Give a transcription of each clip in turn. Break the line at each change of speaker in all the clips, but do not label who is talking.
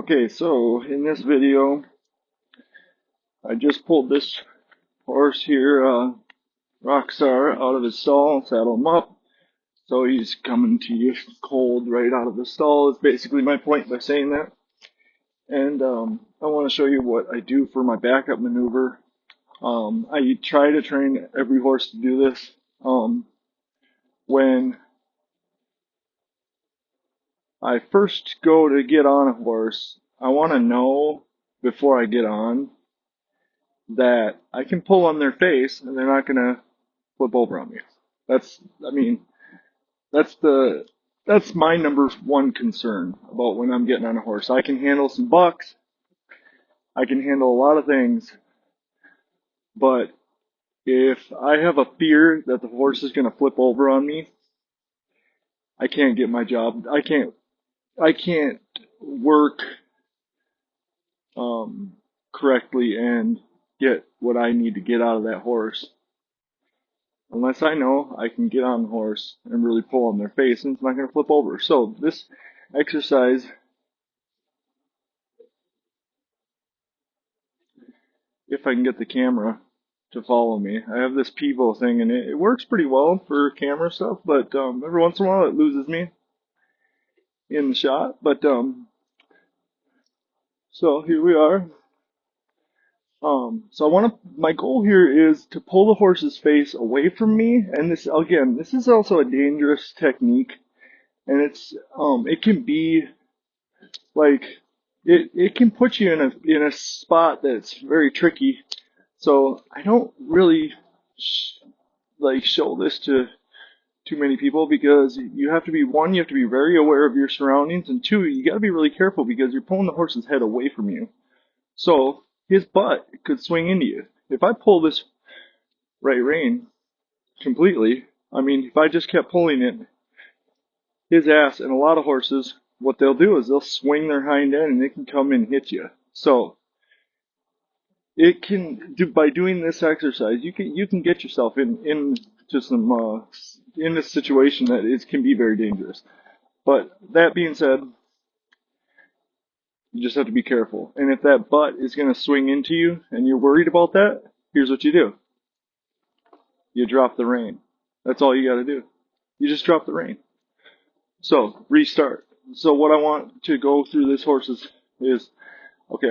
Okay, so in this video, I just pulled this horse here, Rockstar, out of his stall, saddled him up. So he's coming to you cold right out of the stall, is basically my point by saying that. And I want to show you what I do for my backup maneuver. I try to train every horse to do this. When I first go to get on a horse, I want to know before I get on that I can pull on their face and they're not gonna flip over on me. That's, I mean, that's the, that's my number one concern about when I'm getting on a horse. I can handle some bucks, I can handle a lot of things, but if I have a fear that the horse is gonna flip over on me, I can't get my job. I can't work um, correctly and get what I need to get out of that horse unless I know I can get on the horse and really pull on their face and it's not going to flip over. So this exercise, if I can get the camera to follow me, I have this Pivo thing and it works pretty well for camera stuff, but every once in a while it loses me in the shot. But so here we are. So my goal here is to pull the horse's face away from me, and this is also a dangerous technique, and it can be like, it can put you in a spot that's very tricky. So I don't really show this to too many people because you have to be, one, you have to be very aware of your surroundings, and two, you got to be really careful because you're pulling the horse's head away from you. So his butt could swing into you. If I pull this right rein completely, I mean, if I just kept pulling it, his ass, and a lot of horses, what they'll do is they'll swing their hind end and it can come and hit you. So it can do, by doing this exercise, you can get yourself into some in a situation that is can be very dangerous. But that being said, you just have to be careful. And if that butt is going to swing into you and you're worried about that, here's what you do. You drop the rein. That's all you got to do. You just drop the rein. So restart. So what I want to go through this horse's is, okay,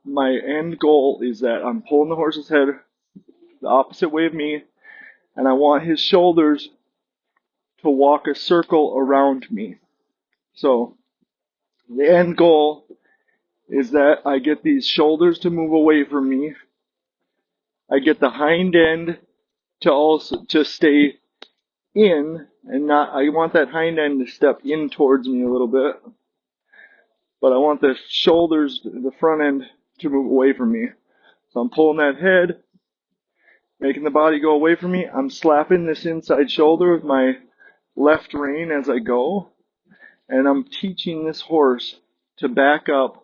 my end goal is that I'm pulling the horse's head the opposite way of me, and I want his shoulders to walk a circle around me. So the end goal is that I get these shoulders to move away from me. I get the hind end to stay in and not, I want that hind end to step in towards me a little bit, but I want the shoulders, the front end, to move away from me. So I'm pulling that head, making the body go away from me. I'm slapping this inside shoulder with my left rein as I go, and I'm teaching this horse to back up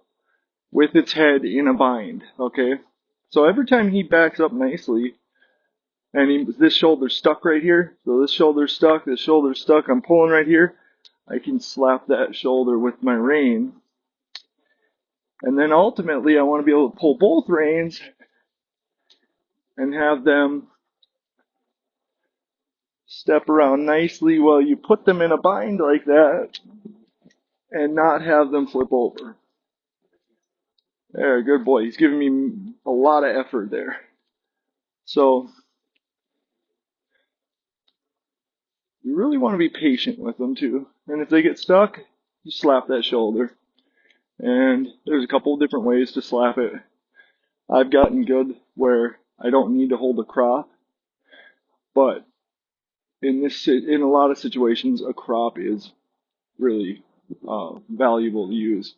with its head in a bind, okay? So every time he backs up nicely, and this shoulder's stuck right here, so this shoulder's stuck, I'm pulling right here, I can slap that shoulder with my rein. And then ultimately I want to be able to pull both reins and have them step around nicely while you put them in a bind like that and not have them flip over. There, good boy. He's giving me a lot of effort there. So you really want to be patient with them too. And if they get stuck, you slap that shoulder. And there's a couple of different ways to slap it. I've gotten good where I don't need to hold a crop, but in a lot of situations, a crop is really valuable to use.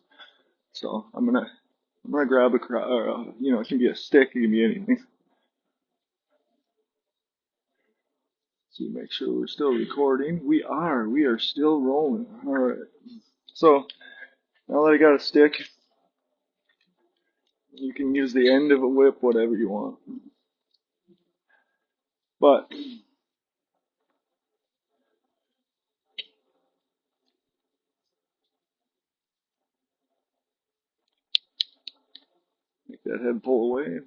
So I'm gonna grab a crop. It can be a stick, it can be anything. So make sure we're still recording. We are still rolling. All right. So now that I got a stick, you can use the end of a whip, whatever you want. But that head pull away.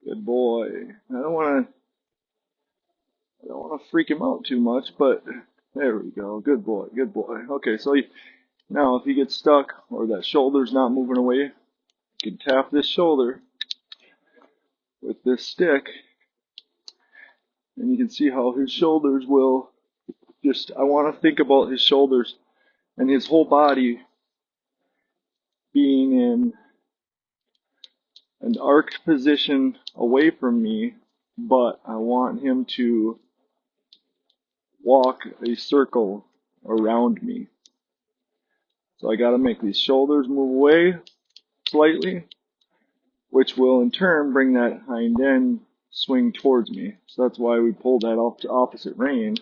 Good boy. I don't want to freak him out too much, but there we go. Good boy. Good boy. Okay, so now if he gets stuck or that shoulder's not moving away, you can tap this shoulder with this stick, and you can see how his shoulders will just, I want to think about his shoulders and his whole body being in an arched position away from me, but I want him to walk a circle around me. So I got to make these shoulders move away slightly, which will in turn bring that hind end swing towards me. So that's why we pulled that off to opposite rein,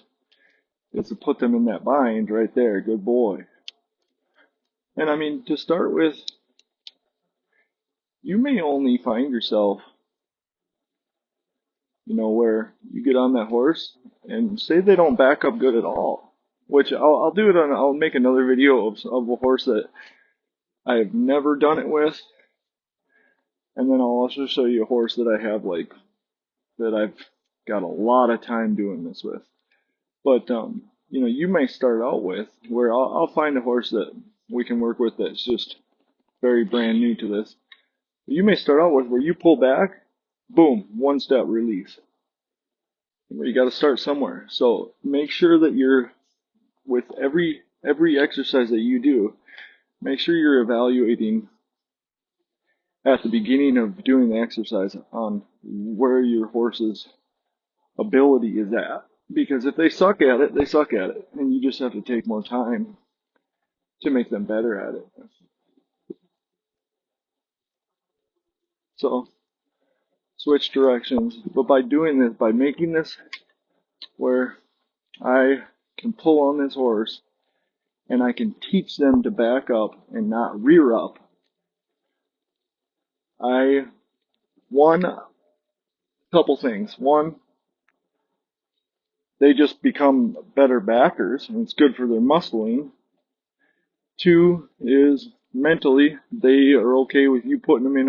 is to put them in that bind right there. Good boy. And I mean, to start with, you may only find yourself, where you get on that horse and say they don't back up good at all, which I'll do it on, I'll make another video of a horse that I've never done it with. And then I'll also show you a horse that I have, like, that I've got a lot of time doing this with. But, you may start out with, where I'll find a horse that we can work with that's just very brand new to this. You may start out with where you pull back, boom, one step release. You got to start somewhere. So make sure that you're, with every exercise that you do, make sure you're evaluating at the beginning of doing the exercise on where your horse's ability is at. Because if they suck at it, they suck at it. And you just have to take more time to make them better at it. So, switch directions. But by doing this, by making this where I can pull on this horse and I can teach them to back up and not rear up, couple things. One, they just become better backers, and it's good for their muscling. Two is mentally, they are okay with you putting them in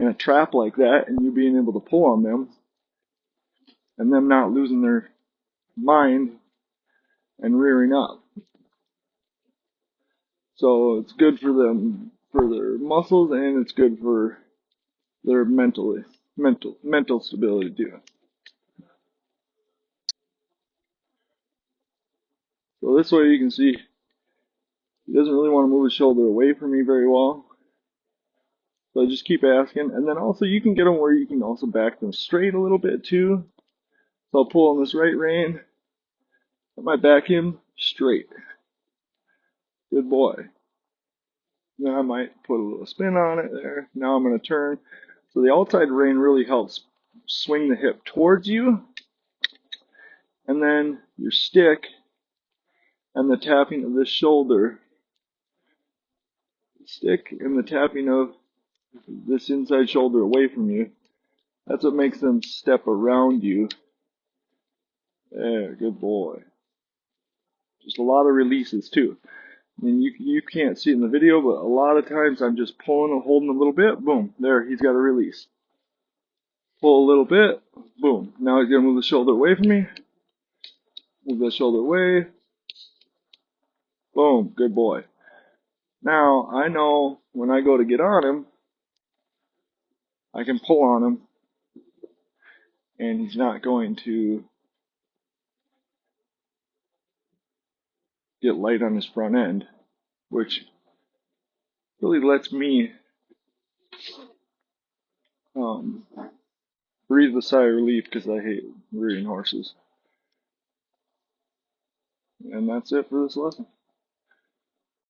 a trap like that and you being able to pull on them and them not losing their mind and rearing up. So it's good for them, for their muscles, and it's good for their mental stability too. So this way you can see he doesn't really want to move his shoulder away from me very well. So I just keep asking. And then also you can get them where you can also back them straight a little bit too. So I'll pull on this right rein. I might back him straight. Good boy. Then I might put a little spin on it there. Now I'm going to turn. So the outside rein really helps swing the hip towards you. And then your stick and the tapping of this shoulder. Stick and the tapping of this inside shoulder away from you. That's what makes them step around you. There, good boy. Just a lot of releases too. I mean, you can't see it in the video, but a lot of times I'm just pulling and holding a little bit. Boom, there, he's got a release. Pull a little bit. Boom. Now he's going to move the shoulder away from me. Move that shoulder away. Boom, good boy. Now, I know when I go to get on him, I can pull on him, and he's not going to get light on his front end, which really lets me breathe a sigh of relief because I hate rearing horses. And that's it for this lesson.